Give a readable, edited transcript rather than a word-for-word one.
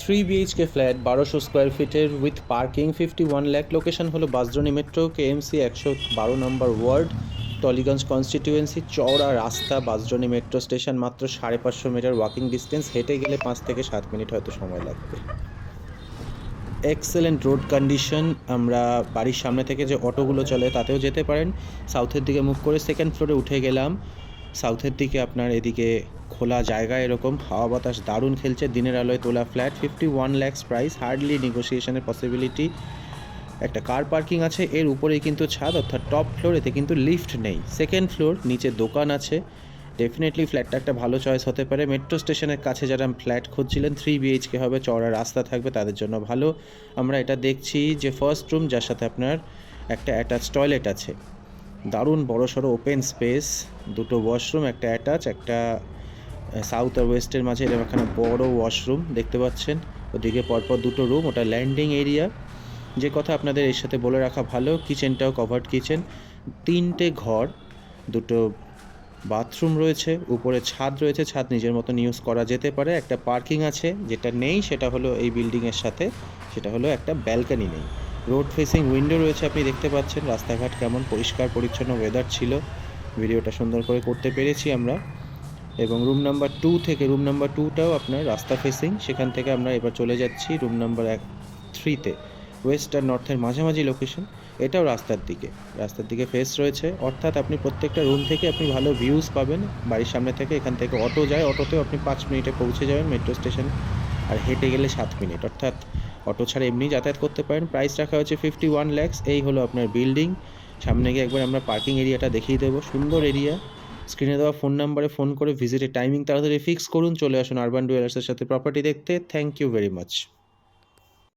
3 BHK flat 1200 square ফিটের with parking 51 lakh. Location হলো Bansdroni metro, KMC 112 নম্বর word, Tollygunge constituency. চওড়া রাস্তা, বাসদ্রোণী মেট্রো স্টেশন মাত্র 550 মিটার ওয়াকিং ডিস্টেন্স। হেঁটে গেলে 5 থেকে 7 মিনিট হয়তো সময় লাগবে। Excellent road condition. আমরা বাড়ির সামনে থেকে যে অটোগুলো চলে তাতেও যেতে পারেন। সাউথের দিকে মুভ করে সেকেন্ড ফ্লোরে উঠে গেলাম। সাউথের দিকে আপনার এদিকে খোলা জায়গা, এরকম হাওয়া বাতাস দারুণ খেলছে। দিনের আলোয় তোলা ফ্ল্যাট, 51 লাখ প্রাইস, হার্ডলি নেগোসিয়েশনের পসিবিলিটি। একটা কার পার্কিং আছে, এর উপরেই কিন্তু ছাদ, অর্থাৎ টপ ফ্লোর। এতে কিন্তু লিফট নেই। সেকেন্ড ফ্লোর, নিচে দোকান আছে। ডেফিনেটলি ফ্ল্যাটটা একটা ভালো চয়েস হতে পারে। মেট্রো স্টেশনের কাছে যারা ফ্ল্যাট খুঁজছিলেন, 3 BHK হবে, চওড়া রাস্তা থাকবে, তাদের জন্য ভালো। আমরা এটা দেখছি যে ফার্স্ট রুম, যার সাথে আপনার একটা অ্যাটাচ টয়লেট আছে। দারুণ বড়সড় ওপেন স্পেস, দুটো ওয়াশরুম, একটা অ্যাটাচ, একটা সাউথ আর ওয়েস্টের মাঝে এরকম এখানে বড় ওয়াশরুম দেখতে পাচ্ছেন। ওদিকে পরপর দুটো রুম, ওটা ল্যান্ডিং এরিয়া। যে কথা আপনাদের এর সাথে বলে রাখা ভালো, কিচেনটাও কভার্ড কিচেন। 3টে ঘর, দুটো বাথরুম রয়েছে, উপরে ছাদ রয়েছে, ছাদ নিজের মতন ইউজ করা যেতে পারে। একটা পার্কিং আছে, যেটা নেই সেটা হলো এই বিল্ডিংয়ের সাথে, সেটা হলো একটা ব্যালকনি নেই। রোড ফেসিং উইন্ডো রয়েছে, আপনি দেখতে পাচ্ছেন। রাস্তাঘাট কেমন পরিষ্কার পরিচ্ছন্ন ওয়েদার ছিল, ভিডিওটা সুন্দর করে করতে পেরেছি আমরা। এবং রুম নাম্বার 2 থেকে, রুম নাম্বার 2টাও আপনার রাস্তা ফেসিং। সেখান থেকে আমরা এবার চলে যাচ্ছি রুম নাম্বার 3তে। ওয়েস্ট আর নর্থের মাঝামাঝি লোকেশন, এটাও রাস্তার দিকে ফেস রয়েছে। অর্থাৎ আপনি প্রত্যেকটা রুম থেকে আপনি ভালো ভিউজ পাবেন বাড়ির সামনে থেকে। এখান থেকে অটো যায়, অটোতেও আপনি 5 মিনিটে পৌঁছে যাবেন মেট্রো স্টেশন। আর হেঁটে গেলে 7 মিনিট, অর্থাৎ অটো ছাড়া এমনি যাতায়াত করতে পারেন। প্রাইস রাখা হয়েছে 51 লাখ। এই হলো আপনার বিল্ডিং। সামনে গিয়ে একবার আমরা পার্কিং এরিয়াটা দেখিয়ে দেবো, সুন্দর এরিয়া। স্ক্রিনে দেওয়া ফোন নাম্বারে ফোন করে ভিজিটের টাইমিং তাড়াতাড়ি ফিক্স করুন। চলে আসুন আরবান ডুয়েলার্সের সাথে প্রপার্টি দেখতে। Thank you very much.